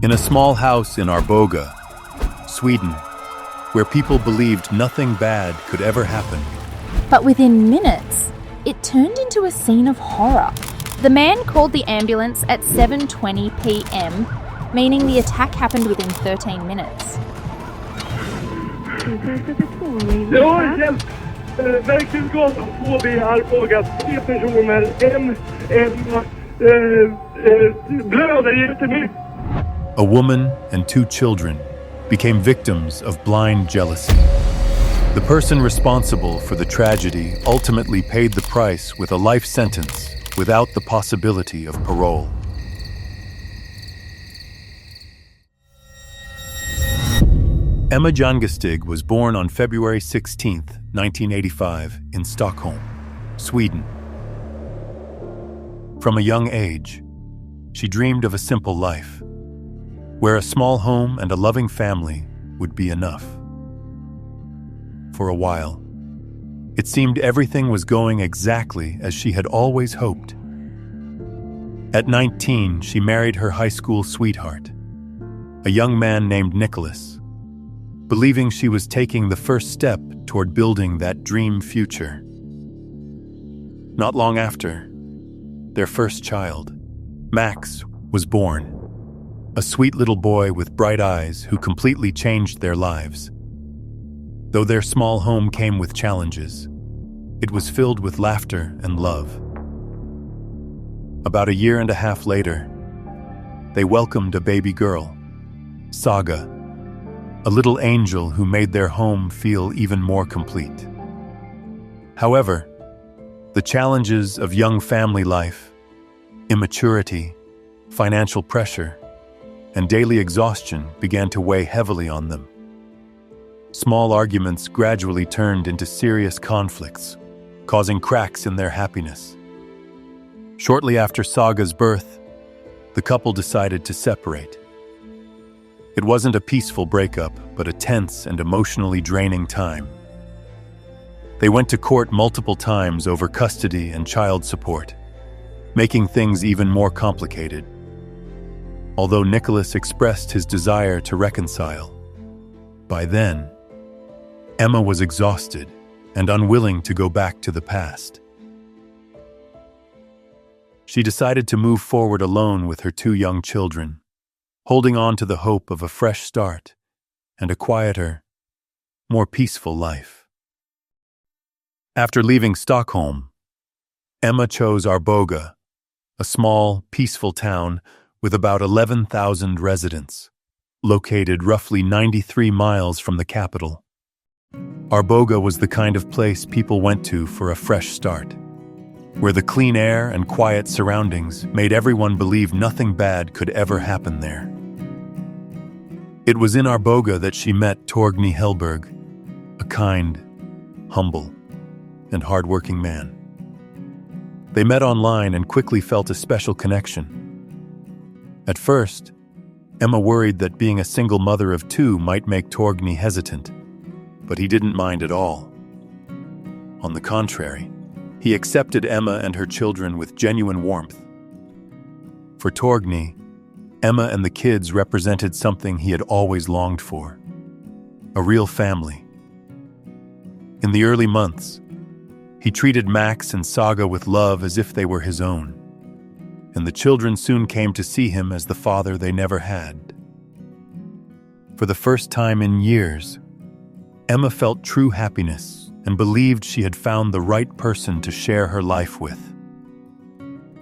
In a small house in Arboga, Sweden, where people believed nothing bad could ever happen. But within minutes, it turned into a scene of horror. The man called the ambulance at 7:20 p.m, meaning the attack happened within 13 minutes. Verktygsgatan 2B Arboga, 3 personer, blöder jättemycket. A woman and 2 children became victims of blind jealousy. The person responsible for the tragedy ultimately paid the price with a life sentence without the possibility of parole. Emma Jangestig was born on February 16, 1985, in Stockholm, Sweden. From a young age, she dreamed of a simple life, where a small home and a loving family would be enough. For a while, it seemed everything was going exactly as she had always hoped. At 19, she married her high school sweetheart, a young man named Nicholas, believing she was taking the first step toward building that dream future. Not long after, their first child, Max, was born, a sweet little boy with bright eyes who completely changed their lives. Though their small home came with challenges, it was filled with laughter and love. About a year and a half later, they welcomed a baby girl, Saga, a little angel who made their home feel even more complete. However, the challenges of young family life, immaturity, financial pressure, and daily exhaustion began to weigh heavily on them. Small arguments gradually turned into serious conflicts, causing cracks in their happiness. Shortly after Saga's birth, the couple decided to separate. It wasn't a peaceful breakup, but a tense and emotionally draining time. They went to court multiple times over custody and child support, making things even more complicated. Although Nicholas expressed his desire to reconcile, by then, Emma was exhausted and unwilling to go back to the past. She decided to move forward alone with her 2 young children, holding on to the hope of a fresh start and a quieter, more peaceful life. After leaving Stockholm, Emma chose Arboga, a small, peaceful town with about 11,000 residents, located roughly 93 miles from the capital. Arboga was the kind of place people went to for a fresh start, where the clean air and quiet surroundings made everyone believe nothing bad could ever happen there. It was in Arboga that she met Torgny Hellberg, a kind, humble, and hardworking man. They met online and quickly felt a special connection. At first, Emma worried that being a single mother of 2 might make Torgny hesitant, but he didn't mind at all. On the contrary, he accepted Emma and her children with genuine warmth. For Torgny, Emma and the kids represented something he had always longed for, a real family. In the early months, he treated Max and Saga with love as if they were his own, and the children soon came to see him as the father they never had. For the first time in years, Emma felt true happiness and believed she had found the right person to share her life with.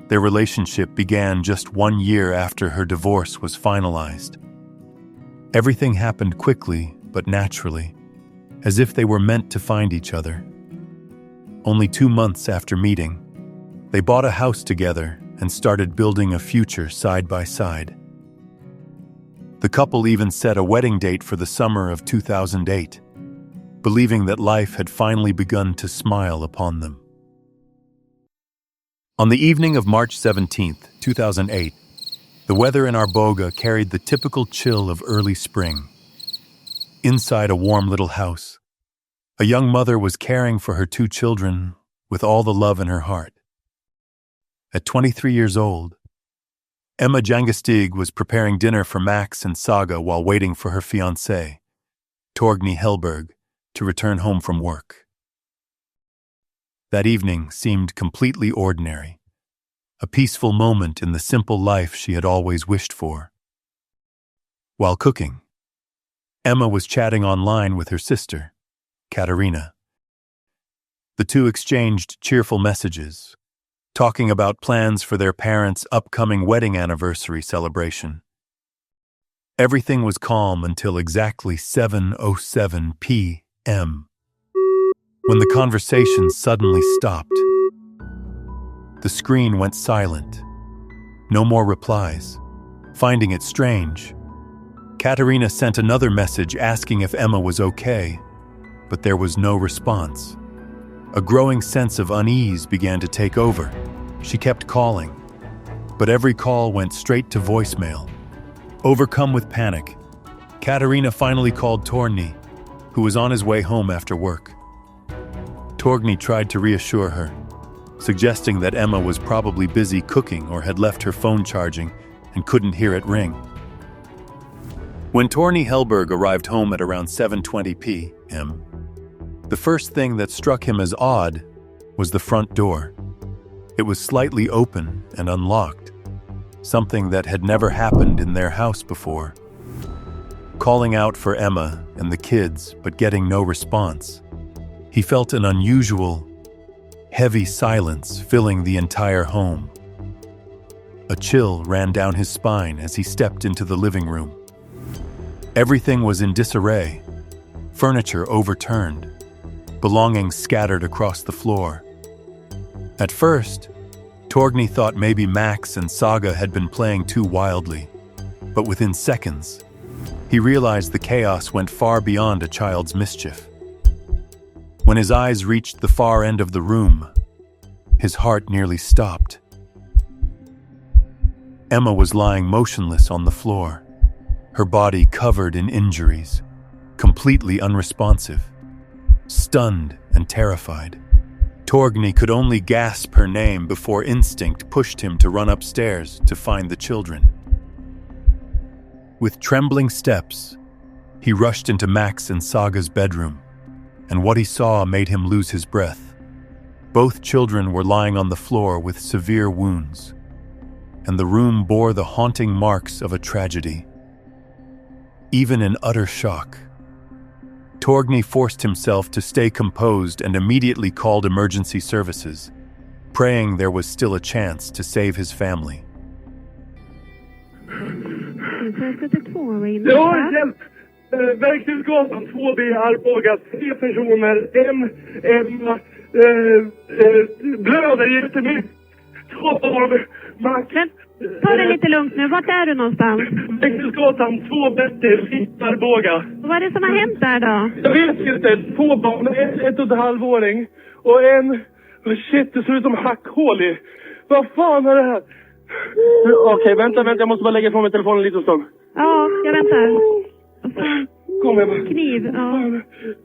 Their relationship began just 1 year after her divorce was finalized. Everything happened quickly but naturally, as if they were meant to find each other. Only 2 months after meeting, they bought a house together and started building a future side by side. The couple even set a wedding date for the summer of 2008, believing that life had finally begun to smile upon them. On the evening of March 17, 2008, the weather in Arboga carried the typical chill of early spring. Inside a warm little house, a young mother was caring for her 2 children with all the love in her heart. At 23 years old, Emma Jangestig was preparing dinner for Max and Saga while waiting for her fiancé, Torgny Hellberg, to return home from work. That evening seemed completely ordinary, a peaceful moment in the simple life she had always wished for. While cooking, Emma was chatting online with her sister, Katarina. The two exchanged cheerful messages, talking about plans for their parents' upcoming wedding anniversary celebration. Everything was calm until exactly 7:07 p.m. when the conversation suddenly stopped. The screen went silent. No more replies. Finding it strange, Katarina sent another message asking if Emma was okay, but there was no response. A growing sense of unease began to take over. She kept calling, but every call went straight to voicemail. Overcome with panic, Katarina finally called Torgny, who was on his way home after work. Torgny tried to reassure her, suggesting that Emma was probably busy cooking or had left her phone charging and couldn't hear it ring. When Torgny Hellberg arrived home at around 7:20 p.m., the first thing that struck him as odd was the front door. It was slightly open and unlocked, something that had never happened in their house before. Calling out for Emma and the kids, but getting no response, he felt an unusual, heavy silence filling the entire home. A chill ran down his spine as he stepped into the living room. Everything was in disarray, furniture overturned, belongings scattered across the floor. At first, Torgny thought maybe Max and Saga had been playing too wildly, but within seconds, he realized the chaos went far beyond a child's mischief. When his eyes reached the far end of the room, his heart nearly stopped. Emma was lying motionless on the floor, her body covered in injuries, completely unresponsive, stunned and terrified. Torgny could only gasp her name before instinct pushed him to run upstairs to find the children. With trembling steps, he rushed into Max and Saga's bedroom, and what he saw made him lose his breath. Both children were lying on the floor with severe wounds, and the room bore the haunting marks of a tragedy. Even in utter shock, Torgny forced himself to stay composed and immediately called emergency services, praying there was still a chance to save his family. Jag har hjälp. Verktygsgatan 2B Arboga. 3 personer. Emma blöder jättemycket. 2 barn. Max. Ta det lite lugnt nu. Vart är du någonstans? Verktygsgatan 2B Arboga. Vad är det som har hänt där då? Jag vet inte. 2 barn. 1,5-åring. Och en... Shit, det ser ut som hackhål i. Vad fan är det här? Okej, vänta. Jag måste bara lägga ifrån mig telefonen lite stund. Ja, jag väntar. Kom Emma. Kniv, ja.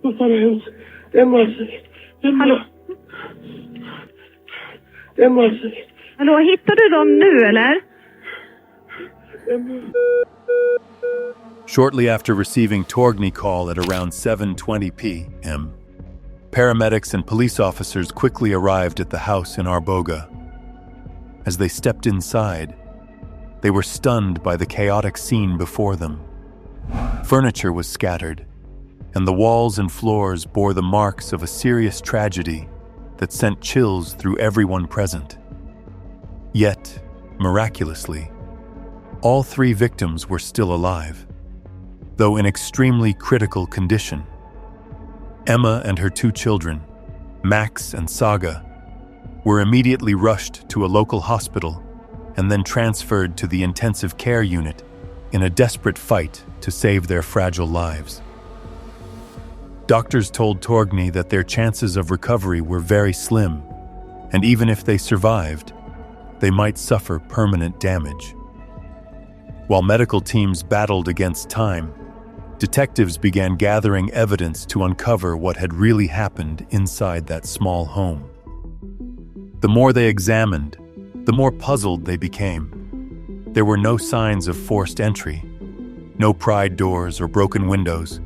Vad fan har hänt? Emma. Hallå, hittar du dem nu eller? Shortly after receiving Torgny call at around 7:20 p.m., paramedics and police officers quickly arrived at the house in Arboga. As they stepped inside, they were stunned by the chaotic scene before them. Furniture was scattered, and the walls and floors bore the marks of a serious tragedy that sent chills through everyone present. Yet, miraculously, all 3 victims were still alive, though in extremely critical condition. Emma and her 2 children, Max and Saga, were immediately rushed to a local hospital and then transferred to the intensive care unit in a desperate fight to save their fragile lives. Doctors told Torgny that their chances of recovery were very slim, and even if they survived, they might suffer permanent damage. While medical teams battled against time, detectives began gathering evidence to uncover what had really happened inside that small home. The more they examined, the more puzzled they became. There were no signs of forced entry, no pried doors or broken windows,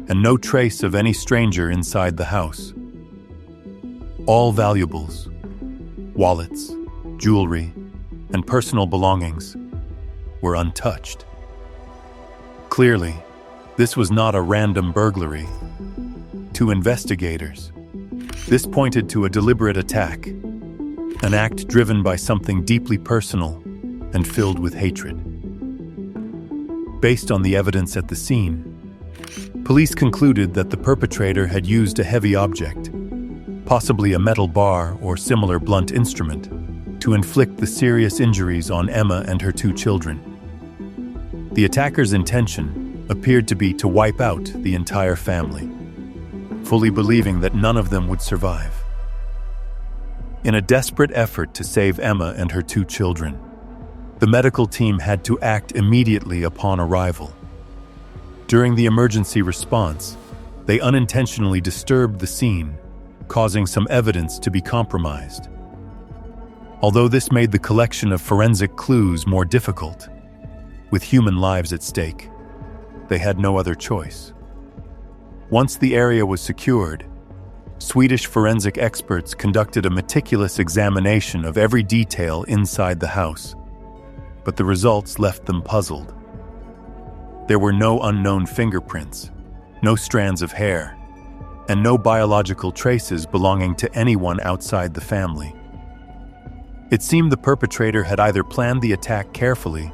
and no trace of any stranger inside the house. All valuables, wallets, jewelry, and personal belongings were untouched. Clearly, this was not a random burglary. To investigators, this pointed to a deliberate attack, an act driven by something deeply personal and filled with hatred. Based on the evidence at the scene, police concluded that the perpetrator had used a heavy object, possibly a metal bar or similar blunt instrument, to inflict the serious injuries on Emma and her 2 children. The attacker's intention appeared to be to wipe out the entire family, fully believing that none of them would survive. In a desperate effort to save Emma and her 2 children, the medical team had to act immediately upon arrival. During the emergency response, they unintentionally disturbed the scene, causing some evidence to be compromised. Although this made the collection of forensic clues more difficult, with human lives at stake, they had no other choice. Once the area was secured, Swedish forensic experts conducted a meticulous examination of every detail inside the house, but the results left them puzzled. There were no unknown fingerprints, no strands of hair, and no biological traces belonging to anyone outside the family. It seemed the perpetrator had either planned the attack carefully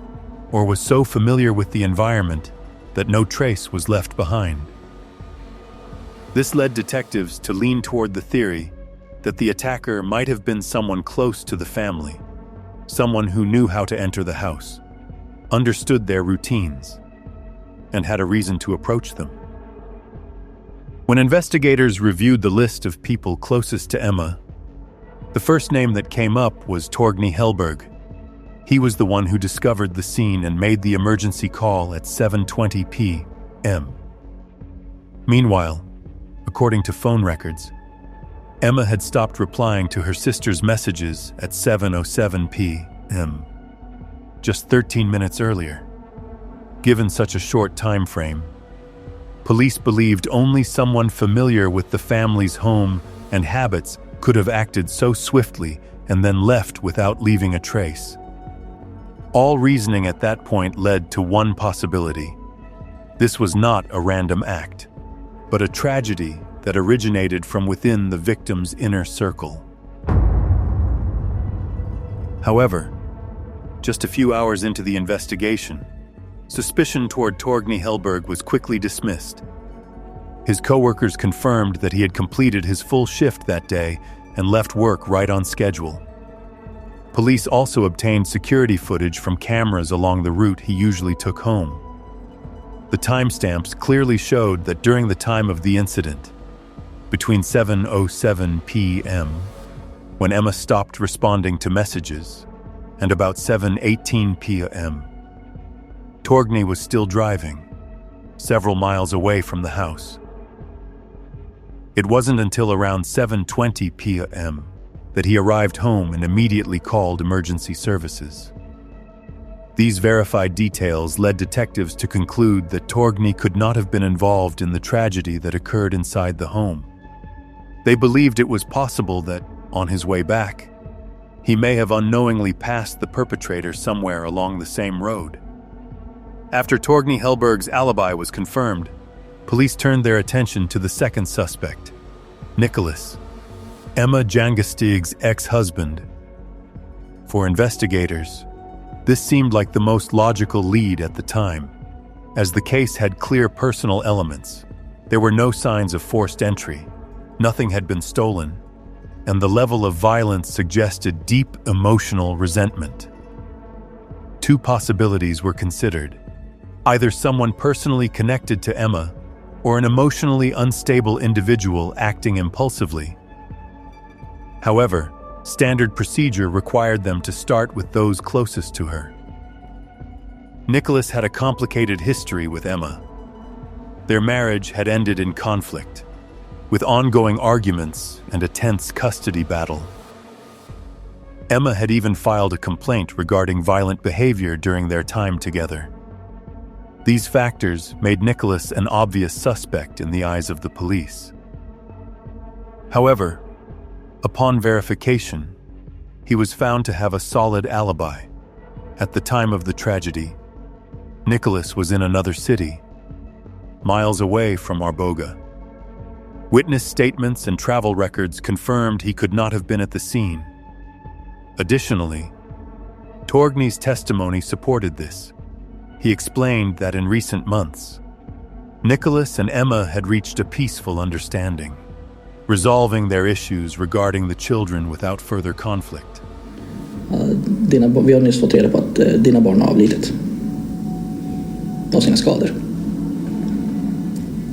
or was so familiar with the environment that no trace was left behind. This led detectives to lean toward the theory that the attacker might have been someone close to the family, someone who knew how to enter the house, understood their routines, and had a reason to approach them. When investigators reviewed the list of people closest to Emma, the first name that came up was Torgny Hellberg. He was the one who discovered the scene and made the emergency call at 7:20 p.m. Meanwhile, according to phone records, Emma had stopped replying to her sister's messages at 7:07 p.m., just 13 minutes earlier. Given such a short time frame, police believed only someone familiar with the family's home and habits could have acted so swiftly and then left without leaving a trace. All reasoning at that point led to one possibility. This was not a random act, but a tragedy that originated from within the victim's inner circle. However, just a few hours into the investigation, suspicion toward Torgny Hellberg was quickly dismissed. His coworkers confirmed that he had completed his full shift that day and left work right on schedule. Police also obtained security footage from cameras along the route he usually took home. The timestamps clearly showed that during the time of the incident, between 7:07 p.m., when Emma stopped responding to messages, and about 7:18 p.m., Torgny was still driving, several miles away from the house. It wasn't until around 7:20 p.m. that he arrived home and immediately called emergency services. These verified details led detectives to conclude that Torgny could not have been involved in the tragedy that occurred inside the home. They believed it was possible that, on his way back, he may have unknowingly passed the perpetrator somewhere along the same road. After Torgny Hellberg's alibi was confirmed, police turned their attention to the second suspect, Nicholas, Emma Jangestig's ex-husband. For investigators, this seemed like the most logical lead at the time, as the case had clear personal elements. There were no signs of forced entry, nothing had been stolen, and the level of violence suggested deep emotional resentment. Two possibilities were considered: either someone personally connected to Emma, or an emotionally unstable individual acting impulsively. However, standard procedure required them to start with those closest to her. Nicholas had a complicated history with Emma. Their marriage had ended in conflict, with ongoing arguments and a tense custody battle. Emma had even filed a complaint regarding violent behavior during their time together. These factors made Nicholas an obvious suspect in the eyes of the police. However, upon verification, he was found to have a solid alibi. At the time of the tragedy, Nicholas was in another city, miles away from Arboga. Witness statements and travel records confirmed he could not have been at the scene. Additionally, Torgny's testimony supported this. He explained that in recent months, Nicholas and Emma had reached a peaceful understanding, resolving their issues regarding the children without further conflict. Vi har nyss fått reda på att dina barn har avlidit av sina skador.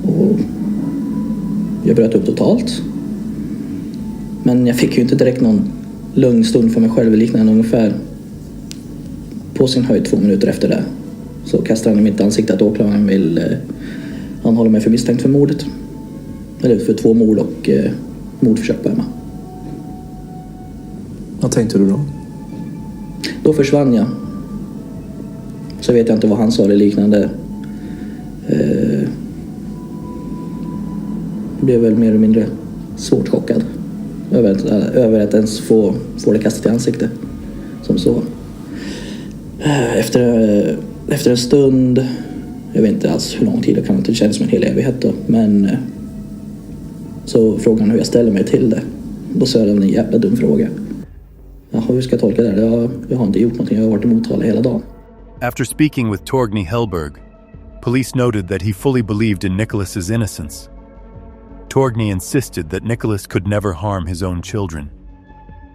Och jag bröt upp totalt. Men jag fick ju inte direkt någon lugn stund för mig själv, liknande ungefär på sin höjd 2 minuter efter det. Så kastade han i mitt ansikte att åklagaren vill anhålla mig för misstänkt för mordet. Eller för 2 mord och mordförsök på Emma. Vad tänkte du då? Då försvann jag. Så vet jag inte vad han sa eller liknande. Blev väl mer eller mindre svårt chockad över att ens få det kastat i ansiktet. Som så. Efter en stund, jag vet inte alls hur lång tid, det kan inte kännas som en hel evighet då, men så frågade han hur jag ställer mig till det. Då sa jag en jävla dum fråga. Jaha, hur ska jag tolka det? Jag har inte gjort någonting, jag har varit emot honom hela dagen. After speaking with Torgny Hellberg, police noted that he fully believed in Nicholas's innocence. Torgny insisted that Nicholas could never harm his own children,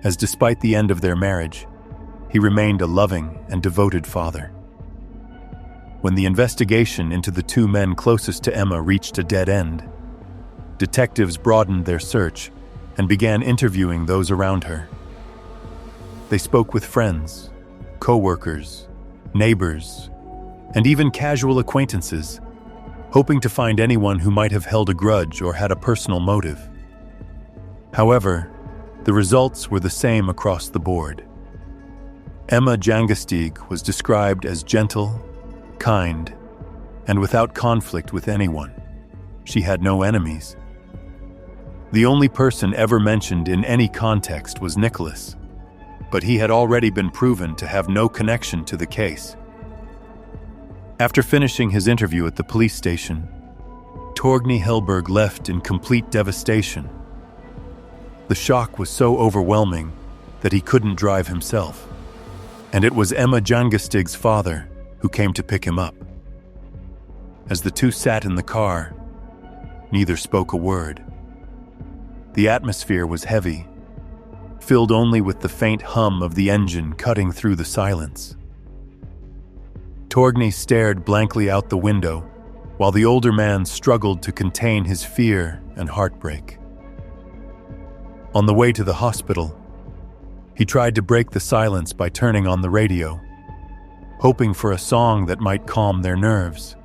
as despite the end of their marriage, he remained a loving and devoted father. When the investigation into the 2 men closest to Emma reached a dead end, detectives broadened their search and began interviewing those around her. They spoke with friends, co-workers, neighbors, and even casual acquaintances, hoping to find anyone who might have held a grudge or had a personal motive. However, the results were the same across the board. Emma Jangestig was described as gentle, kind, and without conflict with anyone. She had no enemies. The only person ever mentioned in any context was Nicholas, but he had already been proven to have no connection to the case. After finishing his interview at the police station, Torgny Hellberg left in complete devastation. The shock was so overwhelming that he couldn't drive himself, and it was Emma Jangestig's father who came to pick him up. As the 2 sat in the car, neither spoke a word. The atmosphere was heavy, filled only with the faint hum of the engine cutting through the silence. Torgny stared blankly out the window, while the older man struggled to contain his fear and heartbreak. On the way to the hospital, he tried to break the silence by turning on the radio, hoping for a song that might calm their nerves.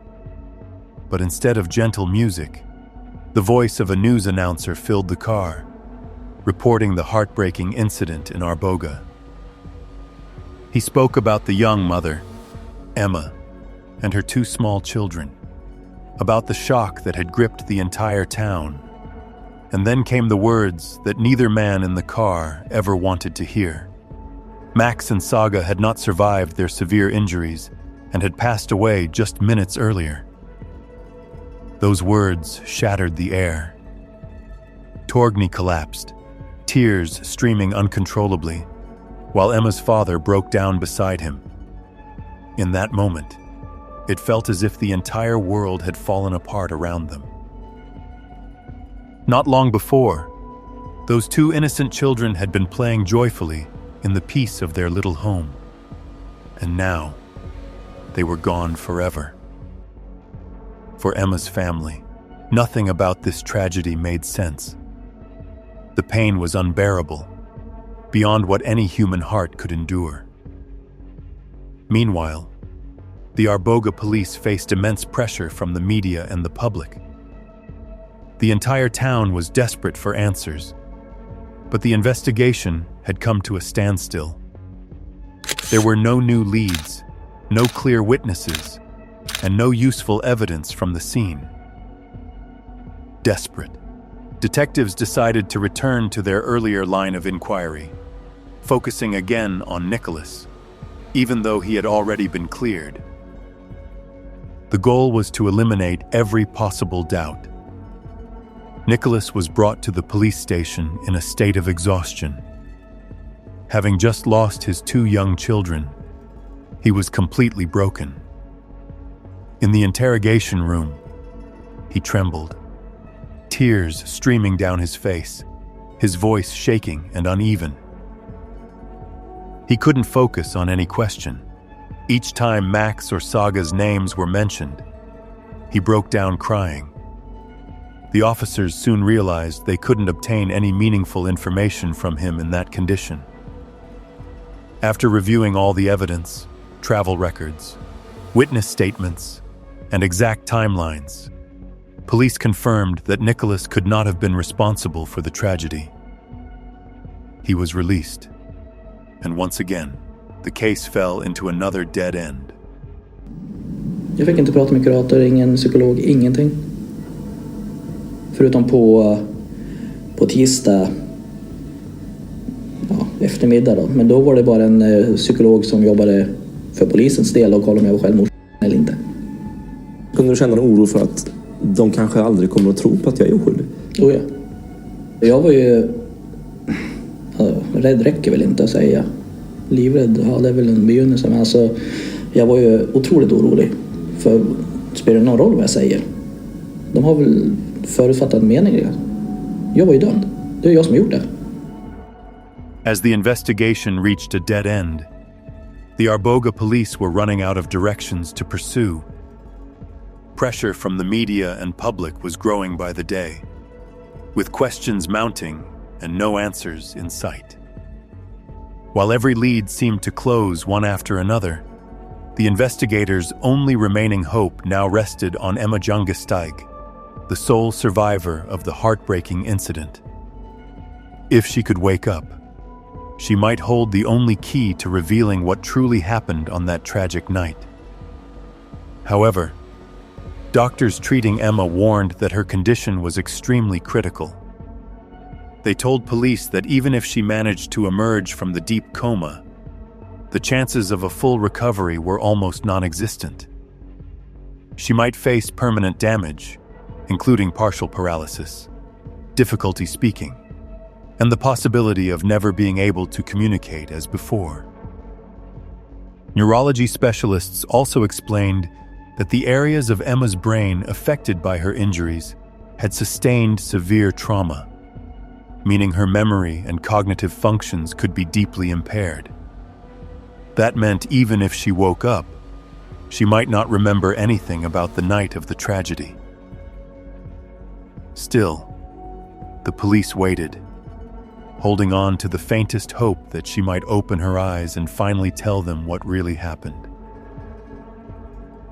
But instead of gentle music, the voice of a news announcer filled the car, reporting the heartbreaking incident in Arboga. He spoke about the young mother, Emma, and her 2 small children, about the shock that had gripped the entire town. And then came the words that neither man in the car ever wanted to hear. Max and Saga had not survived their severe injuries and had passed away just minutes earlier. Those words shattered the air. Torgny collapsed, tears streaming uncontrollably, while Emma's father broke down beside him. In that moment, it felt as if the entire world had fallen apart around them. Not long before, those 2 innocent children had been playing joyfully in the peace of their little home. And now, they were gone forever. For Emma's family, nothing about this tragedy made sense. The pain was unbearable, beyond what any human heart could endure. Meanwhile, the Arboga police faced immense pressure from the media and the public. The entire town was desperate for answers, but the investigation had come to a standstill. There were no new leads, no clear witnesses, and no useful evidence from the scene. Desperate, detectives decided to return to their earlier line of inquiry, focusing again on Nicholas, even though he had already been cleared. The goal was to eliminate every possible doubt. Nicholas was brought to the police station in a state of exhaustion. Having just lost his 2 young children, he was completely broken. In the interrogation room, he trembled, tears streaming down his face, his voice shaking and uneven. He couldn't focus on any question. Each time Max or Saga's names were mentioned, he broke down crying. The officers soon realized they couldn't obtain any meaningful information from him in that condition. After reviewing all the evidence, travel records, witness statements, and exact timelines, police confirmed that Nicholas could not have been responsible for the tragedy. He was released, and once again, the case fell into another dead end. Jag fick inte prata med kurator, ingen psykolog, ingenting. Förutom på tisdag eftermiddag då. Men då var det bara en psykolog som jobbade för polisens del och kollade om jag var självmord eller inte. Kunde du känna en oro för att de kanske aldrig kommer att tro på att jag är oskyldig? Oh ja. Jag var ju... rädd räcker väl inte att säga. Livrädd, ja det är väl en begynnelse. Men alltså, jag var ju otroligt orolig. För spelar det någon roll vad jag säger? De har väl förutfattat mening. Jag var ju dömd. Det är jag som har gjort det. As the investigation reached a dead end, the Arboga police were running out of directions to pursue. Pressure from the media and public was growing by the day, with questions mounting and no answers in sight. While every lead seemed to close one after another, the investigators' only remaining hope now rested on Emma Jangestig, the sole survivor of the heartbreaking incident. If she could wake up, she might hold the only key to revealing what truly happened on that tragic night. However, doctors treating Emma warned that her condition was extremely critical. They told police that even if she managed to emerge from the deep coma, the chances of a full recovery were almost non-existent. She might face permanent damage, including partial paralysis, difficulty speaking, and the possibility of never being able to communicate as before. Neurology specialists also explained that the areas of Emma's brain affected by her injuries had sustained severe trauma, meaning her memory and cognitive functions could be deeply impaired. That meant even if she woke up, she might not remember anything about the night of the tragedy. Still, the police waited, holding on to the faintest hope that she might open her eyes and finally tell them what really happened.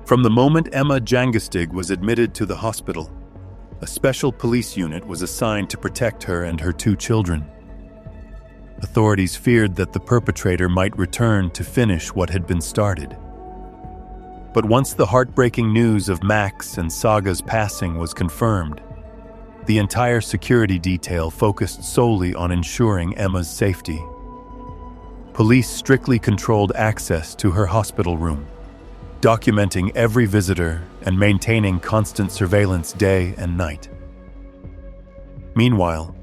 From the moment Emma Jangestig was admitted to the hospital, a special police unit was assigned to protect her and her 2 children. Authorities feared that the perpetrator might return to finish what had been started. But once the heartbreaking news of Max and Saga's passing was confirmed, the entire security detail focused solely on ensuring Emma's safety. Police strictly controlled access to her hospital room, documenting every visitor and maintaining constant surveillance day and night. Meanwhile,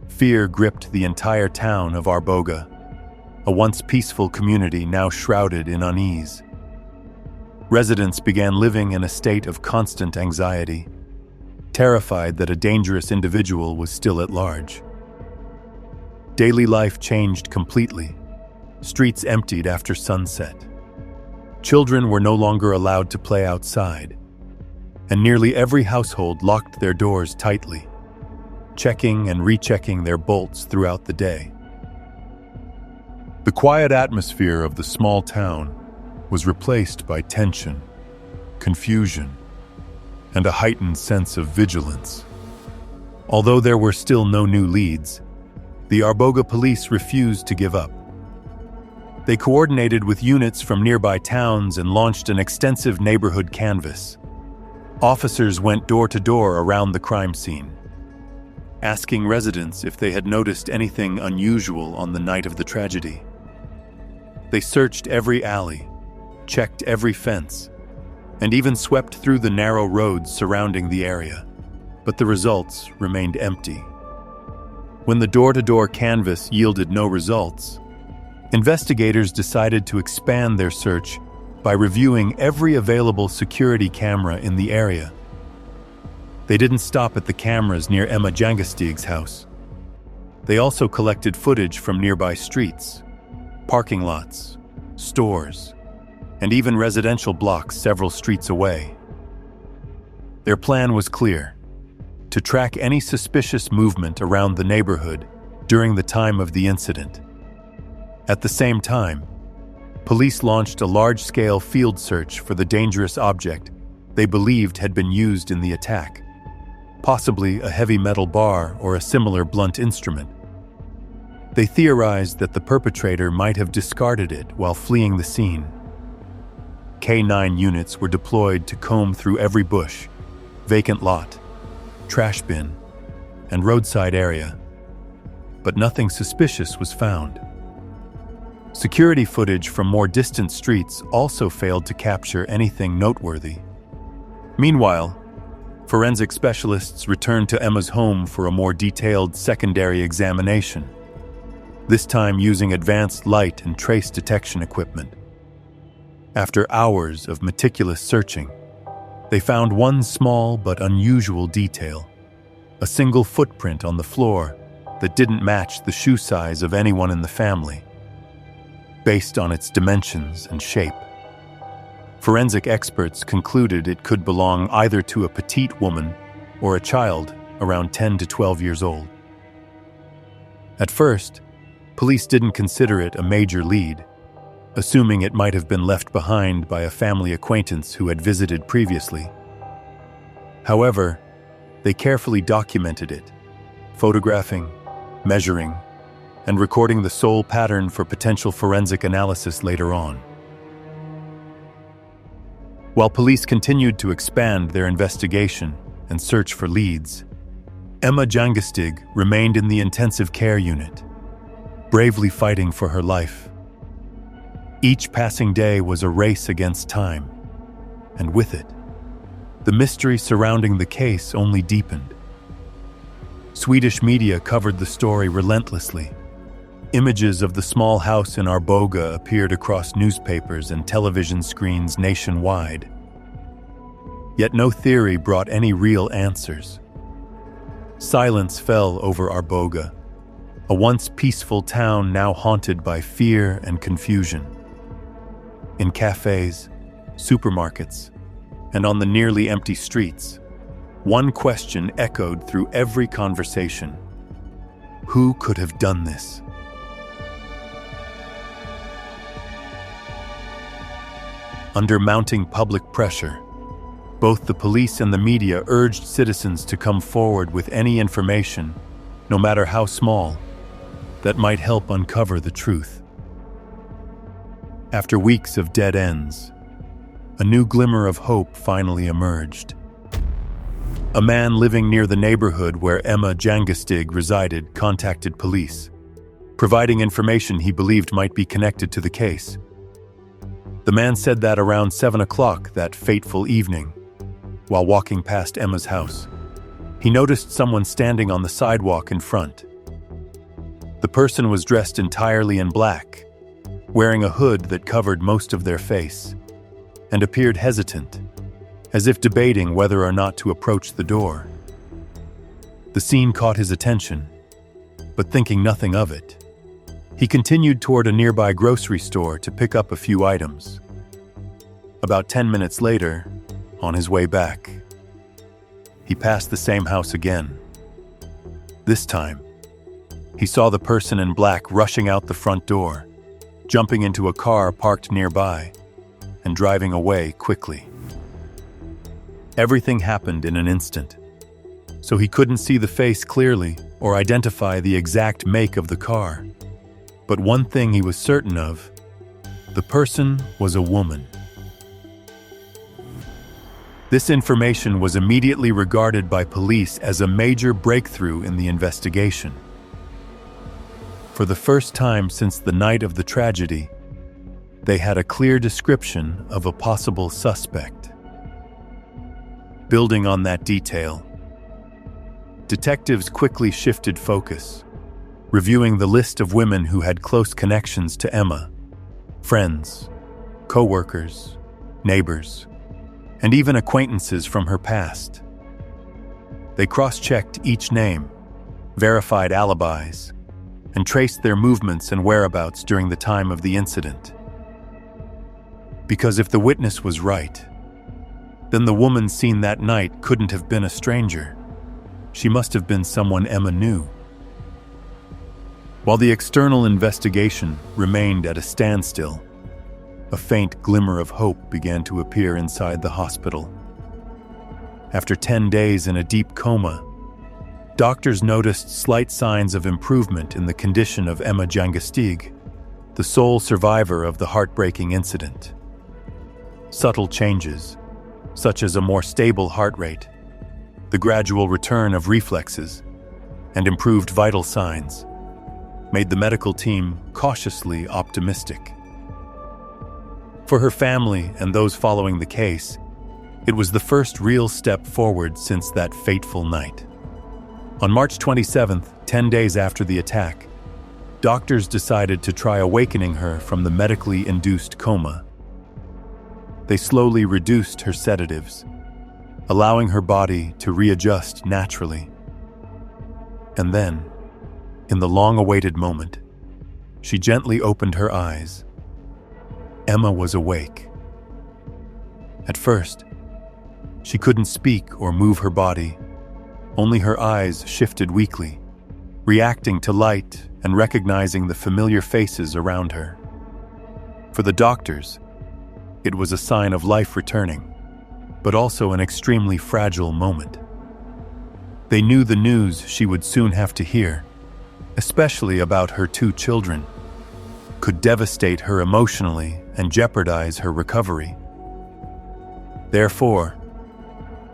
fear gripped the entire town of Arboga, a once peaceful community now shrouded in unease. Residents began living in a state of constant anxiety, terrified that a dangerous individual was still at large. Daily life changed completely. Streets emptied after sunset. Children were no longer allowed to play outside, and nearly every household locked their doors tightly, checking and rechecking their bolts throughout the day. The quiet atmosphere of the small town was replaced by tension, confusion, and a heightened sense of vigilance. Although there were still no new leads, the Arboga police refused to give up. They coordinated with units from nearby towns and launched an extensive neighborhood canvass. Officers went door to door around the crime scene, asking residents if they had noticed anything unusual on the night of the tragedy. They searched every alley, checked every fence, and even swept through the narrow roads surrounding the area, but the results remained empty. When the door-to-door canvass yielded no results, investigators decided to expand their search by reviewing every available security camera in the area. They didn't stop at the cameras near Emma Jangestig's house. They also collected footage from nearby streets, parking lots, stores, and even residential blocks several streets away. Their plan was clear: to track any suspicious movement around the neighborhood during the time of the incident. At the same time, police launched a large-scale field search for the dangerous object they believed had been used in the attack, possibly a heavy metal bar or a similar blunt instrument. They theorized that the perpetrator might have discarded it while fleeing the scene. K9 units were deployed to comb through every bush, vacant lot, trash bin, and roadside area, but nothing suspicious was found. Security footage from more distant streets also failed to capture anything noteworthy. Meanwhile, forensic specialists returned to Emma's home for a more detailed secondary examination, this time using advanced light and trace detection equipment. After hours of meticulous searching, they found one small but unusual detail: a single footprint on the floor that didn't match the shoe size of anyone in the family, based on its dimensions and shape. Forensic experts concluded it could belong either to a petite woman or a child around 10 to 12 years old. At first, police didn't consider it a major lead, assuming it might have been left behind by a family acquaintance who had visited previously. However, they carefully documented it, photographing, measuring, and recording the sole pattern for potential forensic analysis later on. While police continued to expand their investigation and search for leads, Emma Jangestig remained in the intensive care unit, bravely fighting for her life. Each passing day was a race against time, and with it, the mystery surrounding the case only deepened. Swedish media covered the story relentlessly. Images of the small house in Arboga appeared across newspapers and television screens nationwide. Yet no theory brought any real answers. Silence fell over Arboga, a once peaceful town now haunted by fear and confusion. In cafes, supermarkets, and on the nearly empty streets, one question echoed through every conversation: who could have done this? Under mounting public pressure, both the police and the media urged citizens to come forward with any information, no matter how small, that might help uncover the truth. After weeks of dead ends, a new glimmer of hope finally emerged. A man living near the neighborhood where Emma Jangestig resided contacted police, providing information he believed might be connected to the case. The man said that around 7 o'clock that fateful evening, while walking past Emma's house, he noticed someone standing on the sidewalk in front. The person was dressed entirely in black, wearing a hood that covered most of their face, and appeared hesitant, as if debating whether or not to approach the door. The scene caught his attention, but thinking nothing of it, he continued toward a nearby grocery store to pick up a few items. About 10 minutes later, on his way back, he passed the same house again. This time, he saw the person in black rushing out the front door, jumping into a car parked nearby, and driving away quickly. Everything happened in an instant, so he couldn't see the face clearly, or identify the exact make of the car. But one thing he was certain of: the person was a woman. This information was immediately regarded by police as a major breakthrough in the investigation. For the first time since the night of the tragedy, they had a clear description of a possible suspect. Building on that detail, detectives quickly shifted focus, reviewing the list of women who had close connections to Emma: friends, co-workers, neighbors, and even acquaintances from her past. They cross-checked each name, verified alibis, and traced their movements and whereabouts during the time of the incident. Because if the witness was right, then the woman seen that night couldn't have been a stranger. She must have been someone Emma knew. While the external investigation remained at a standstill, a faint glimmer of hope began to appear inside the hospital. After 10 days in a deep coma, doctors noticed slight signs of improvement in the condition of Emma Jangestig, the sole survivor of the heartbreaking incident. Subtle changes, such as a more stable heart rate, the gradual return of reflexes, and improved vital signs, made the medical team cautiously optimistic. For her family and those following the case, it was the first real step forward since that fateful night. On March 27th, 10 days after the attack, doctors decided to try awakening her from the medically induced coma. They slowly reduced her sedatives, allowing her body to readjust naturally. And then, in the long-awaited moment, she gently opened her eyes. Emma was awake. At first, she couldn't speak or move her body. Only her eyes shifted weakly, reacting to light and recognizing the familiar faces around her. For the doctors, it was a sign of life returning, but also an extremely fragile moment. They knew the news she would soon have to hear, especially about her 2 children, could devastate her emotionally and jeopardize her recovery. Therefore,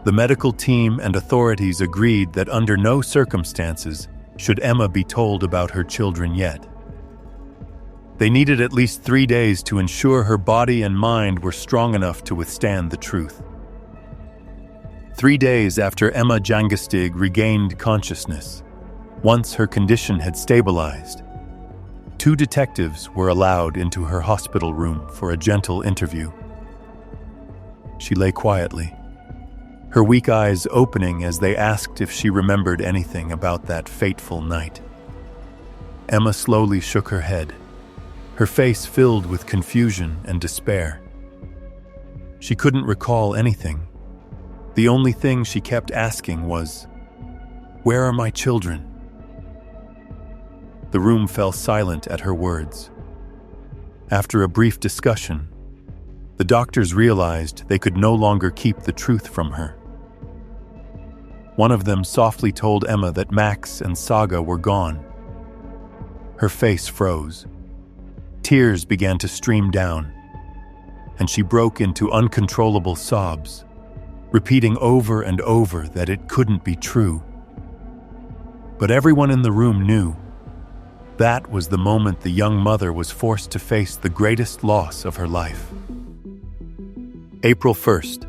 the medical team and authorities agreed that under no circumstances should Emma be told about her children yet. They needed at least 3 days to ensure her body and mind were strong enough to withstand the truth. 3 days after Emma Jangestig regained consciousness, once her condition had stabilized, 2 detectives were allowed into her hospital room for a gentle interview. She lay quietly, her weak eyes opening as they asked if she remembered anything about that fateful night. Emma slowly shook her head, her face filled with confusion and despair. She couldn't recall anything. The only thing she kept asking was, "Where are my children?" The room fell silent at her words. After a brief discussion, the doctors realized they could no longer keep the truth from her. One of them softly told Emma that Max and Saga were gone. Her face froze. Tears began to stream down, and she broke into uncontrollable sobs, repeating over and over that it couldn't be true. But everyone in the room knew that was the moment the young mother was forced to face the greatest loss of her life. April 1st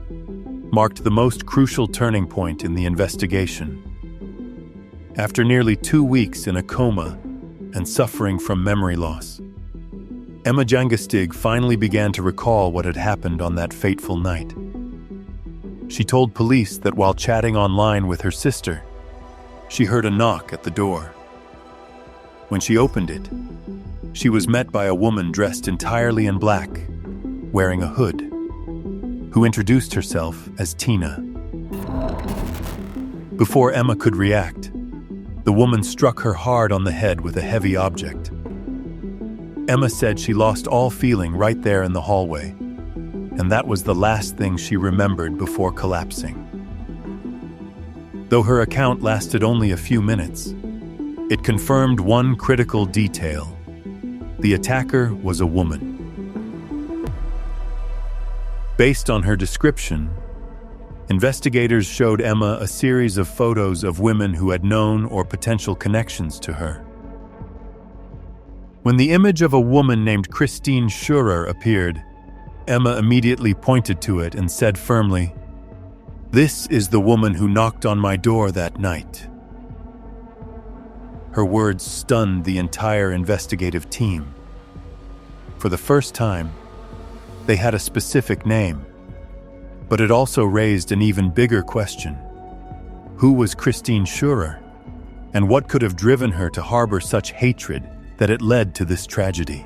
marked the most crucial turning point in the investigation. After nearly 2 weeks in a coma and suffering from memory loss, Emma Jangestig finally began to recall what had happened on that fateful night. She told police that while chatting online with her sister, she heard a knock at the door. When she opened it, she was met by a woman dressed entirely in black, wearing a hood, who introduced herself as Tina. Before Emma could react, the woman struck her hard on the head with a heavy object. Emma said she lost all feeling right there in the hallway, and that was the last thing she remembered before collapsing. Though her account lasted only a few minutes, It confirmed one critical detail. The attacker was a woman. Based on her description, investigators showed Emma a series of photos of women who had known or potential connections to her. When the image of a woman named Christine Schurer appeared, Emma immediately pointed to it and said firmly, "This is the woman who knocked on my door that night." Her words stunned the entire investigative team. For the first time, they had a specific name, but it also raised an even bigger question. Who was Christine Schurer, and what could have driven her to harbor such hatred that it led to this tragedy?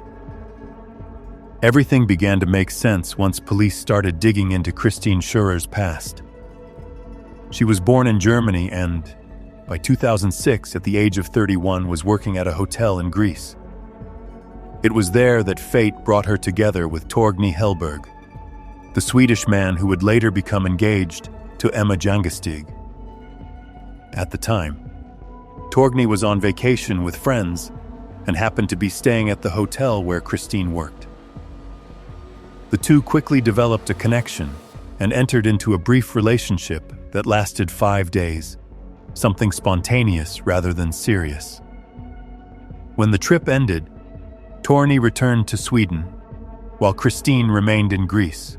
Everything began to make sense once police started digging into Christine Schurer's past. She was born in Germany and, by 2006, at the age of 31, was working at a hotel in Greece. It was there that fate brought her together with Torgny Hellberg, the Swedish man who would later become engaged to Emma Jangestig. At the time, Torgny was on vacation with friends and happened to be staying at the hotel where Christine worked. The two quickly developed a connection and entered into a brief relationship that lasted 5 days, something spontaneous rather than serious. When the trip ended, Torgny returned to Sweden, while Christine remained in Greece.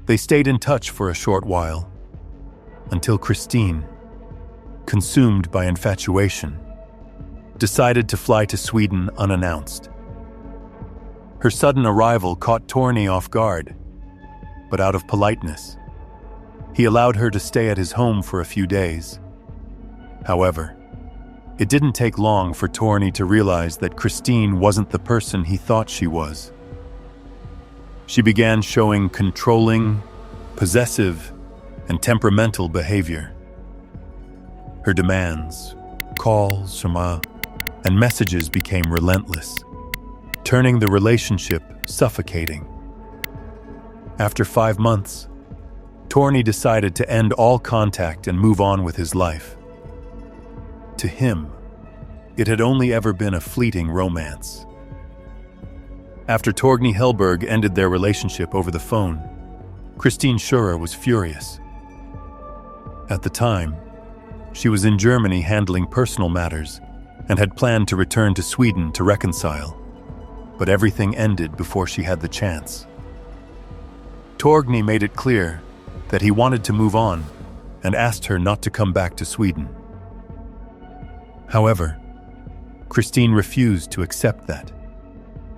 They stayed in touch for a short while, until Christine, consumed by infatuation, decided to fly to Sweden unannounced. Her sudden arrival caught Torgny off guard, but out of politeness, he allowed her to stay at his home for a few days. However, it didn't take long for Torgny to realize that Christine wasn't the person he thought she was. She began showing controlling, possessive, and temperamental behavior. Her demands, calls, and messages became relentless, turning the relationship suffocating. After 5 months, Torgny decided to end all contact and move on with his life. To him, it had only ever been a fleeting romance. After Torgny Hellberg ended their relationship over the phone, Christine Schurer was furious. At the time, she was in Germany handling personal matters and had planned to return to Sweden to reconcile, but everything ended before she had the chance. Torgny made it clear that he wanted to move on and asked her not to come back to Sweden. However, Christine refused to accept that.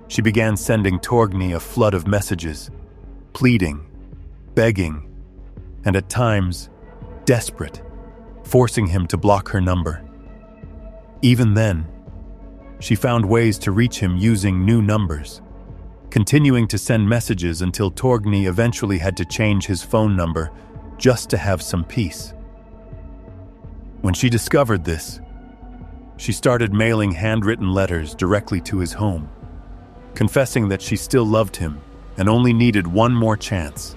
She began sending Torgny a flood of messages, pleading, begging, and at times, desperate, forcing him to block her number. Even then, she found ways to reach him using new numbers, continuing to send messages until Torgny eventually had to change his phone number just to have some peace. When she discovered this, she started mailing handwritten letters directly to his home, confessing that she still loved him and only needed one more chance.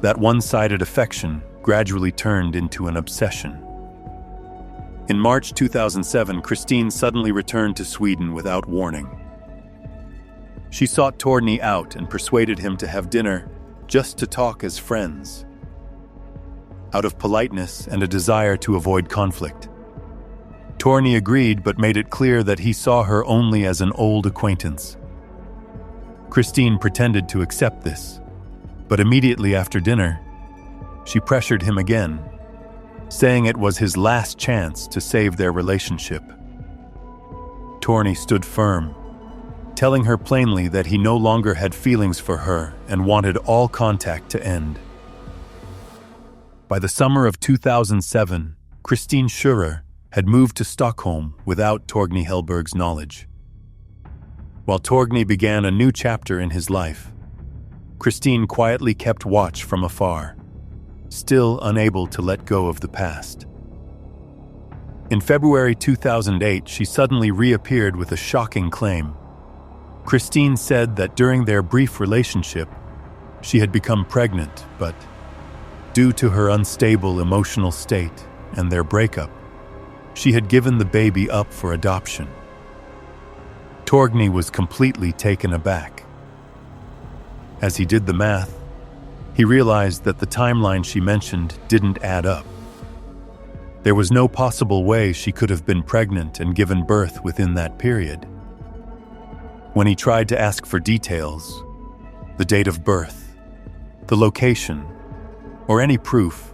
That one-sided affection gradually turned into an obsession. In March 2007, Christine suddenly returned to Sweden without warning. She sought Torgny out and persuaded him to have dinner just to talk as friends. Out of politeness and a desire to avoid conflict, Torgny agreed but made it clear that he saw her only as an old acquaintance. Christine pretended to accept this, but immediately after dinner, she pressured him again, saying it was his last chance to save their relationship. Torgny stood firm, telling her plainly that he no longer had feelings for her and wanted all contact to end. By the summer of 2007, Christine Schurer had moved to Stockholm without Torgny Hellberg's knowledge. While Torgny began a new chapter in his life, Christine quietly kept watch from afar, still unable to let go of the past. In February 2008, she suddenly reappeared with a shocking claim. Christine said that during their brief relationship, she had become pregnant, but due to her unstable emotional state and their breakup, She had given the baby up for adoption. Torgny was completely taken aback. As he did the math, he realized that the timeline she mentioned didn't add up. There was no possible way she could have been pregnant and given birth within that period. When he tried to ask for details, the date of birth, the location, or any proof,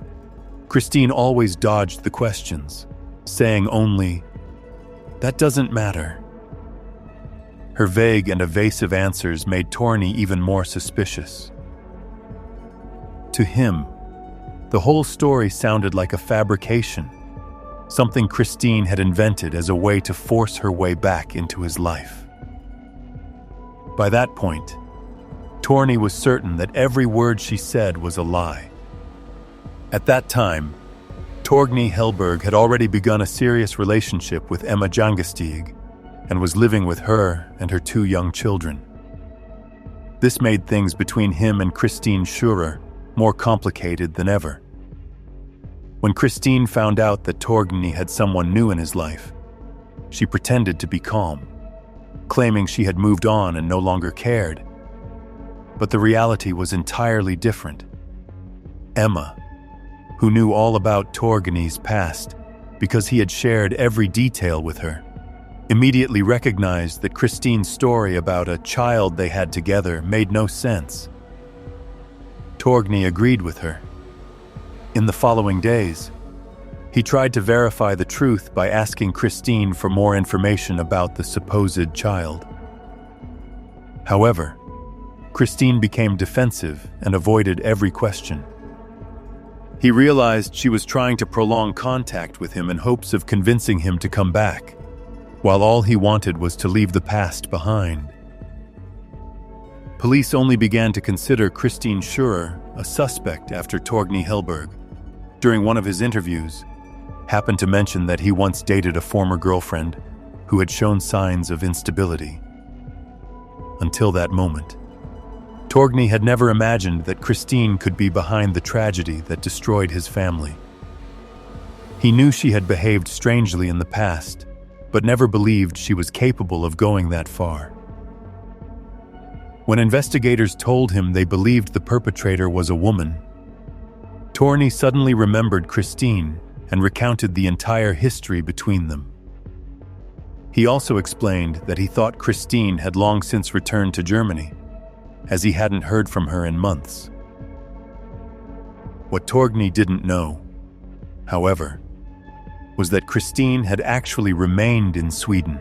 Christine always dodged the questions, saying only, "That doesn't matter." Her vague and evasive answers made Torgny even more suspicious. To him, the whole story sounded like a fabrication, something Christine had invented as a way to force her way back into his life. By that point, Torgny was certain that every word she said was a lie. At that time, Torgny Hellberg had already begun a serious relationship with Emma Jangestig and was living with her and her 2 young children. This made things between him and Christine Schurer more complicated than ever. When Christine found out that Torgny had someone new in his life, she pretended to be calm, claiming she had moved on and no longer cared. But the reality was entirely different. Emma, who knew all about Torgny's past because he had shared every detail with her, immediately recognized that Christine's story about a child they had together made no sense. Torgny agreed with her. In the following days, he tried to verify the truth by asking Christine for more information about the supposed child. However, Christine became defensive and avoided every question. He realized she was trying to prolong contact with him in hopes of convincing him to come back, while all he wanted was to leave the past behind. Police only began to consider Christine Schurer a suspect after Torgny Hellberg, during one of his interviews, happened to mention that he once dated a former girlfriend who had shown signs of instability. Until that moment, Torgny had never imagined that Christine could be behind the tragedy that destroyed his family. He knew she had behaved strangely in the past, but never believed she was capable of going that far. When investigators told him they believed the perpetrator was a woman, Torgny suddenly remembered Christine and recounted the entire history between them. He also explained that he thought Christine had long since returned to Germany, as he hadn't heard from her in months. What Torgny didn't know, however, was that Christine had actually remained in Sweden,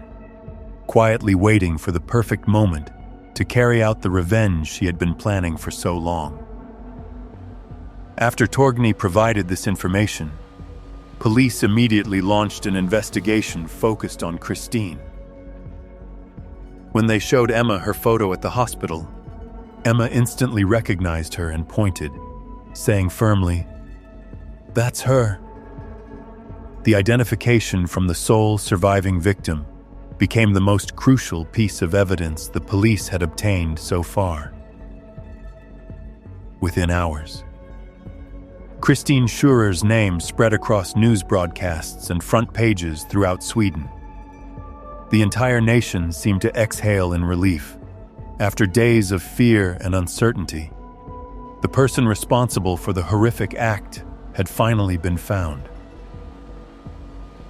quietly waiting for the perfect moment to carry out the revenge she had been planning for so long. After Torgny provided this information, police immediately launched an investigation focused on Christine. When they showed Emma her photo at the hospital, Emma instantly recognized her and pointed, saying firmly, "That's her." The identification from the sole surviving victim became the most crucial piece of evidence the police had obtained so far. Within hours, Christine Schurer's name spread across news broadcasts and front pages throughout Sweden. The entire nation seemed to exhale in relief. After days of fear and uncertainty, the person responsible for the horrific act had finally been found.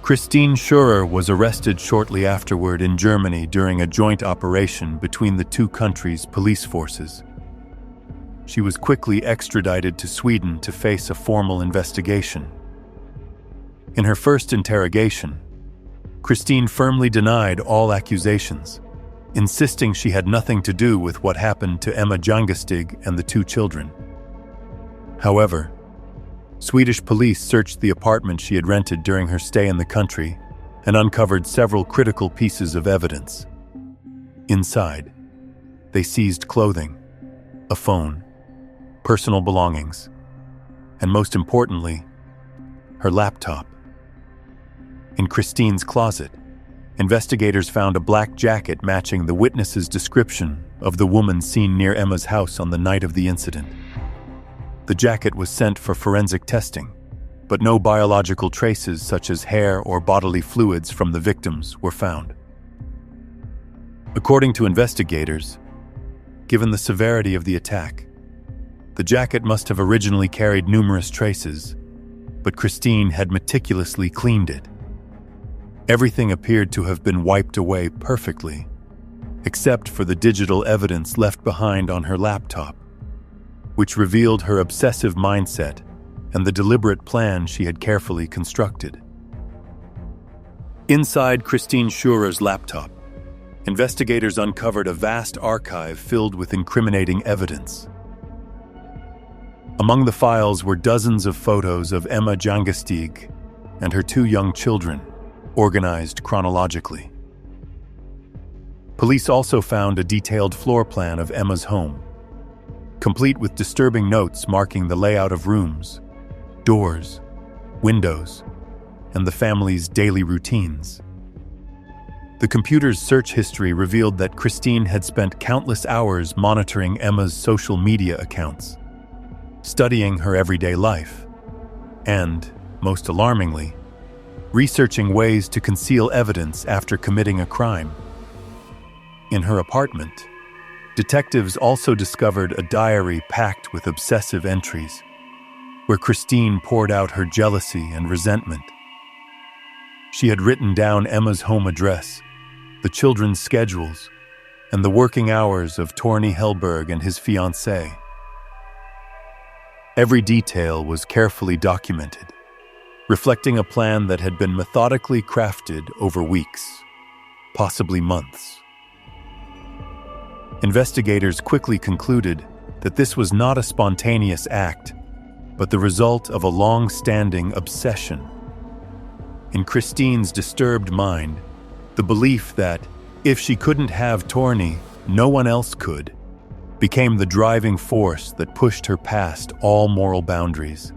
Christine Schurer was arrested shortly afterward in Germany during a joint operation between the 2 countries' police forces. She was quickly extradited to Sweden to face a formal investigation. In her first interrogation, Christine firmly denied all accusations, insisting she had nothing to do with what happened to Emma Jangestig and the 2 children. However, Swedish police searched the apartment she had rented during her stay in the country and uncovered several critical pieces of evidence. Inside, they seized clothing, a phone, personal belongings, and most importantly, her laptop. In Christine's closet, investigators found a black jacket matching the witness's description of the woman seen near Emma's house on the night of the incident. The jacket was sent for forensic testing, but no biological traces such as hair or bodily fluids from the victims were found. According to investigators, given the severity of the attack, the jacket must have originally carried numerous traces, but Christine had meticulously cleaned it. Everything appeared to have been wiped away perfectly, except for the digital evidence left behind on her laptop, which revealed her obsessive mindset and the deliberate plan she had carefully constructed. Inside Christine Schurer's laptop, investigators uncovered a vast archive filled with incriminating evidence. Among the files were dozens of photos of Emma Jangestig and her 2 young children, organized chronologically. Police also found a detailed floor plan of Emma's home, complete with disturbing notes marking the layout of rooms, doors, windows, and the family's daily routines. The computer's search history revealed that Christine had spent countless hours monitoring Emma's social media accounts, studying her everyday life, and, most alarmingly, researching ways to conceal evidence after committing a crime. In her apartment, detectives also discovered a diary packed with obsessive entries, where Christine poured out her jealousy and resentment. She had written down Emma's home address, the children's schedules, and the working hours of Torny Hellberg and his fiancée. Every detail was carefully documented, reflecting a plan that had been methodically crafted over weeks, possibly months. Investigators quickly concluded that this was not a spontaneous act, but the result of a long-standing obsession. In Christine's disturbed mind, the belief that, if she couldn't have Torny, no one else could, became the driving force that pushed her past all moral boundaries.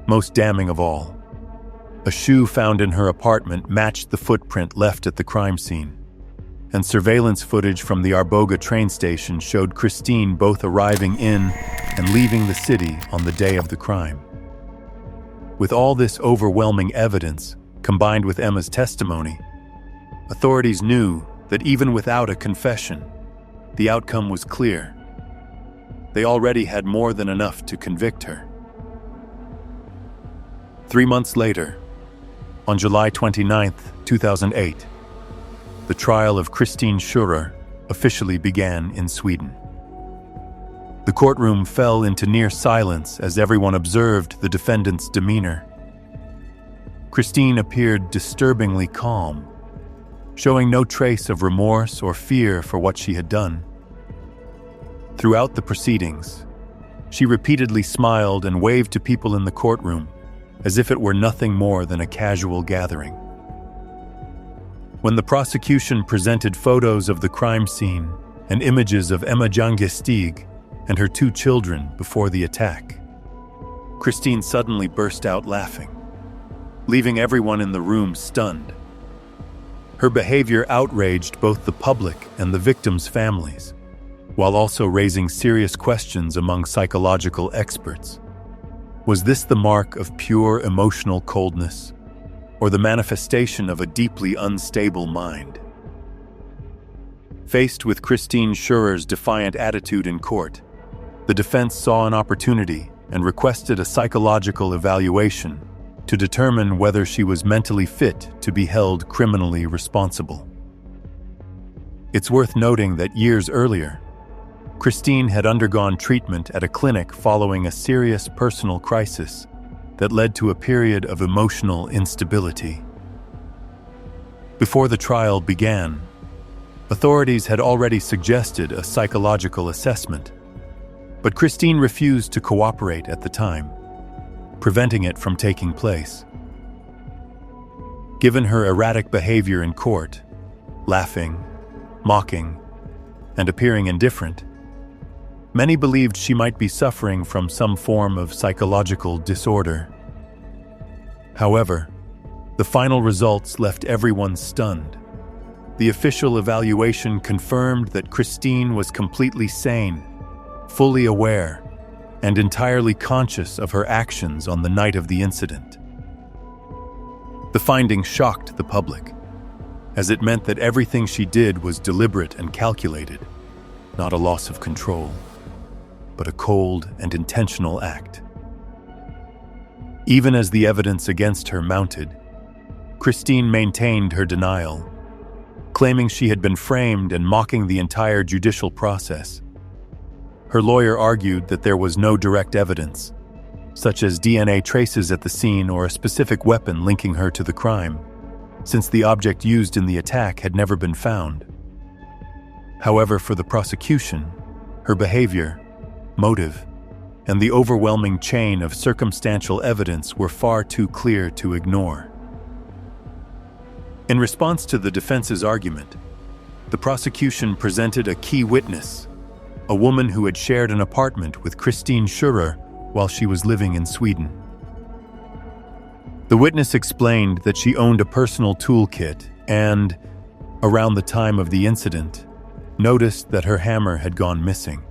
Most damning of all, a shoe found in her apartment matched the footprint left at the crime scene, and surveillance footage from the Arboga train station showed Christine both arriving in and leaving the city on the day of the crime. With all this overwhelming evidence, combined with Emma's testimony, authorities knew that even without a confession, the outcome was clear. They already had more than enough to convict her. 3 months later, on July 29, 2008, the trial of Christine Schurer officially began in Sweden. The courtroom fell into near silence as everyone observed the defendant's demeanor. Christine appeared disturbingly calm, showing no trace of remorse or fear for what she had done. Throughout the proceedings, she repeatedly smiled and waved to people in the courtroom as if it were nothing more than a casual gathering. When the prosecution presented photos of the crime scene and images of Emma Jangestig and her 2 children before the attack, Christine suddenly burst out laughing, leaving everyone in the room stunned. Her behavior outraged both the public and the victims' families, while also raising serious questions among psychological experts. Was this the mark of pure emotional coldness, or the manifestation of a deeply unstable mind? Faced with Christine Schurer's defiant attitude in court, the defense saw an opportunity and requested a psychological evaluation to determine whether she was mentally fit to be held criminally responsible. It's worth noting that years earlier, Christine had undergone treatment at a clinic following a serious personal crisis that led to a period of emotional instability. Before the trial began, authorities had already suggested a psychological assessment, but Christine refused to cooperate at the time, preventing it from taking place. Given her erratic behavior in court, laughing, mocking, and appearing indifferent, many believed she might be suffering from some form of psychological disorder. However, the final results left everyone stunned. The official evaluation confirmed that Christine was completely sane, fully aware, and entirely conscious of her actions on the night of the incident. The finding shocked the public, as it meant that everything she did was deliberate and calculated, not a loss of control, but a cold and intentional act. Even as the evidence against her mounted, Christine maintained her denial, claiming she had been framed and mocking the entire judicial process. Her lawyer argued that there was no direct evidence, such as DNA traces at the scene or a specific weapon linking her to the crime, since the object used in the attack had never been found. However, for the prosecution, her behavior, motive, and the overwhelming chain of circumstantial evidence were far too clear to ignore. In response to the defense's argument, the prosecution presented a key witness, a woman who had shared an apartment with Christine Schurer while she was living in Sweden. The witness explained that she owned a personal toolkit and, around the time of the incident, noticed that her hammer had gone missing.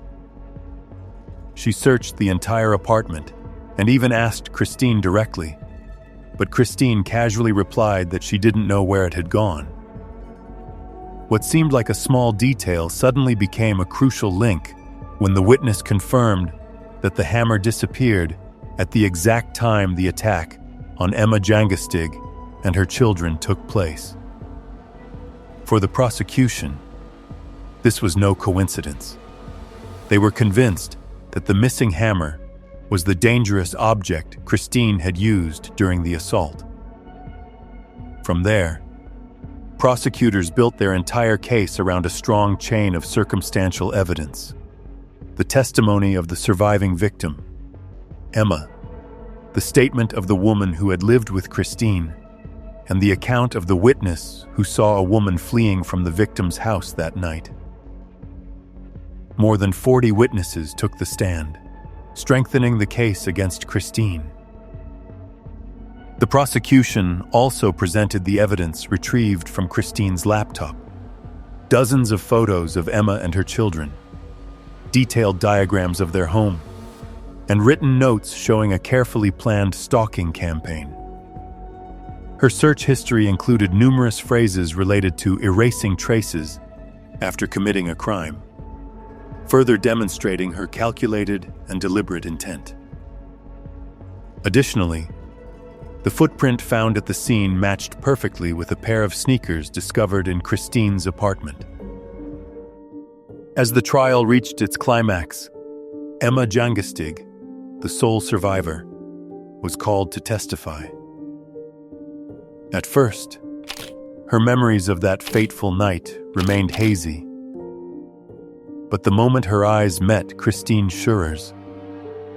She searched the entire apartment and even asked Christine directly, but Christine casually replied that she didn't know where it had gone. What seemed like a small detail suddenly became a crucial link when the witness confirmed that the hammer disappeared at the exact time the attack on Emma Jangestig and her children took place. For the prosecution, this was no coincidence. They were convinced that the missing hammer was the dangerous object Christine had used during the assault. From there, prosecutors built their entire case around a strong chain of circumstantial evidence. The testimony of the surviving victim, Emma, the statement of the woman who had lived with Christine, and the account of the witness who saw a woman fleeing from the victim's house that night. More than 40 witnesses took the stand, strengthening the case against Christine. The prosecution also presented the evidence retrieved from Christine's laptop, dozens of photos of Emma and her children, detailed diagrams of their home, and written notes showing a carefully planned stalking campaign. Her search history included numerous phrases related to erasing traces after committing a crime, further demonstrating her calculated and deliberate intent. Additionally, the footprint found at the scene matched perfectly with a pair of sneakers discovered in Christine's apartment. As the trial reached its climax, Emma Jangestig, the sole survivor, was called to testify. At first, her memories of that fateful night remained hazy. But the moment her eyes met Christine Schurer's,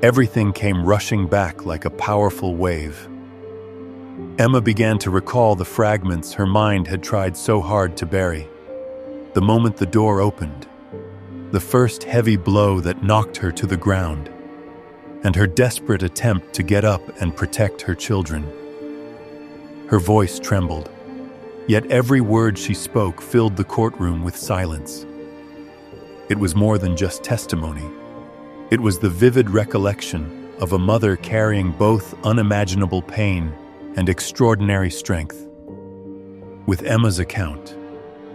everything came rushing back like a powerful wave. Emma began to recall the fragments her mind had tried so hard to bury. The moment the door opened, the first heavy blow that knocked her to the ground, and her desperate attempt to get up and protect her children. Her voice trembled, yet every word she spoke filled the courtroom with silence. It was more than just testimony. It was the vivid recollection of a mother carrying both unimaginable pain and extraordinary strength. With Emma's account,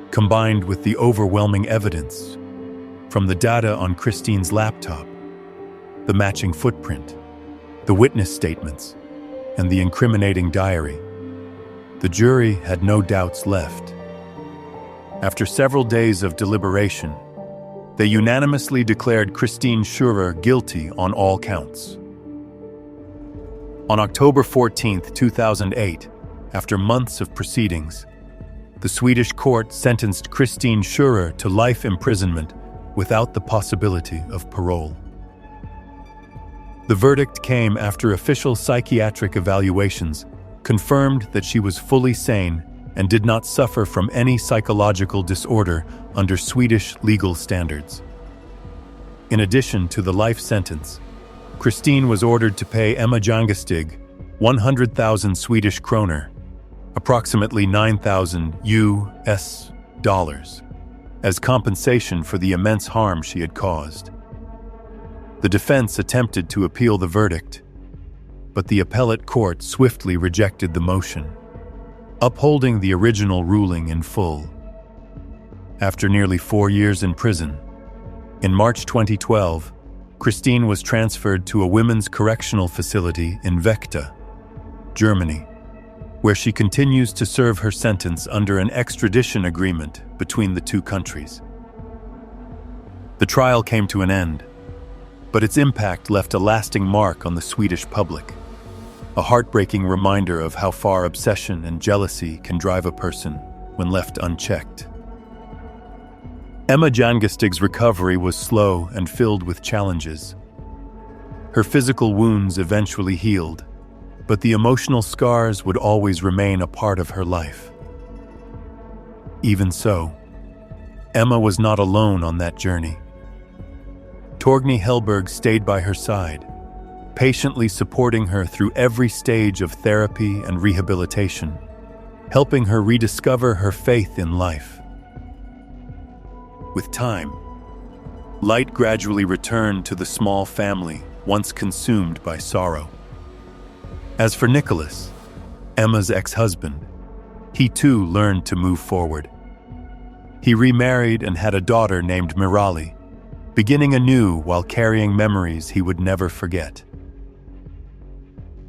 combined with the overwhelming evidence from the data on Christine's laptop, the matching footprint, the witness statements, and the incriminating diary, the jury had no doubts left. After several days of deliberation, they unanimously declared Christine Schurer guilty on all counts. On October 14, 2008, after months of proceedings, the Swedish court sentenced Christine Schurer to life imprisonment without the possibility of parole. The verdict came after official psychiatric evaluations confirmed that she was fully sane and did not suffer from any psychological disorder under Swedish legal standards. In addition to the life sentence, Christine was ordered to pay Emma Jangestig 100,000 Swedish kroner, approximately 9,000 US dollars, as compensation for the immense harm she had caused. The defense attempted to appeal the verdict, but the appellate court swiftly rejected the motion, upholding the original ruling in full. After nearly 4 years in prison, in March 2012, Christine was transferred to a women's correctional facility in Vechta, Germany, where she continues to serve her sentence under an extradition agreement between the two countries. The trial came to an end, but its impact left a lasting mark on the Swedish public, a heartbreaking reminder of how far obsession and jealousy can drive a person when left unchecked. Emma Jangestig's recovery was slow and filled with challenges. Her physical wounds eventually healed, but the emotional scars would always remain a part of her life. Even so, Emma was not alone on that journey. Torgny Hellberg stayed by her side, patiently supporting her through every stage of therapy and rehabilitation, helping her rediscover her faith in life. With time, light gradually returned to the small family once consumed by sorrow. As for Nicholas, Emma's ex-husband, he too learned to move forward. He remarried and had a daughter named Mirali, beginning anew while carrying memories he would never forget.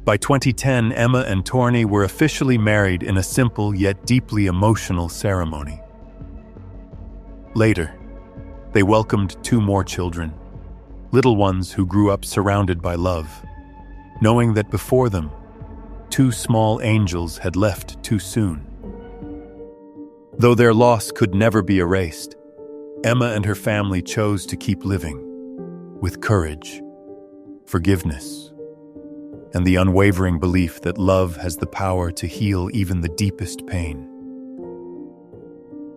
By 2010, Emma and Torgny were officially married in a simple yet deeply emotional ceremony. Later, they welcomed 2 more children, little ones who grew up surrounded by love, knowing that before them, 2 small angels had left too soon. Though their loss could never be erased, Emma and her family chose to keep living with courage, forgiveness, and the unwavering belief that love has the power to heal even the deepest pain.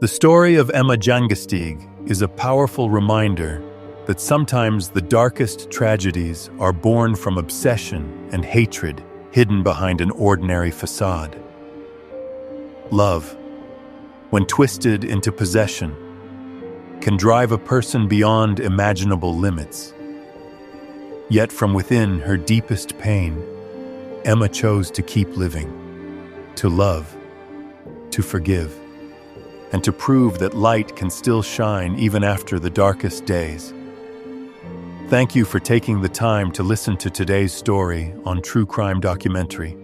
The story of Emma Jangestig is a powerful reminder that sometimes the darkest tragedies are born from obsession and hatred hidden behind an ordinary facade. Love, when twisted into possession, can drive a person beyond imaginable limits. Yet from within her deepest pain, Emma chose to keep living, to love, to forgive, and to prove that light can still shine even after the darkest days. Thank you for taking the time to listen to today's story on True Crime Documentary.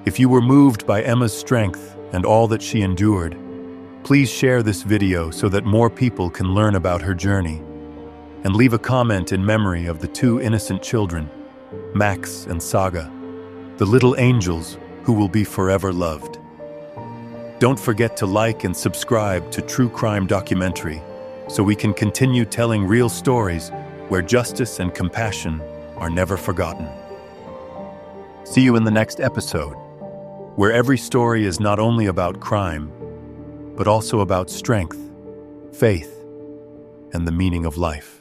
If you were moved by Emma's strength and all that she endured, please share this video so that more people can learn about her journey, and leave a comment in memory of the 2 innocent children, Max and Saga, the little angels who will be forever loved. Don't forget to like and subscribe to True Crime Documentary so we can continue telling real stories where justice and compassion are never forgotten. See you in the next episode, where every story is not only about crime, but also about strength, faith, and the meaning of life.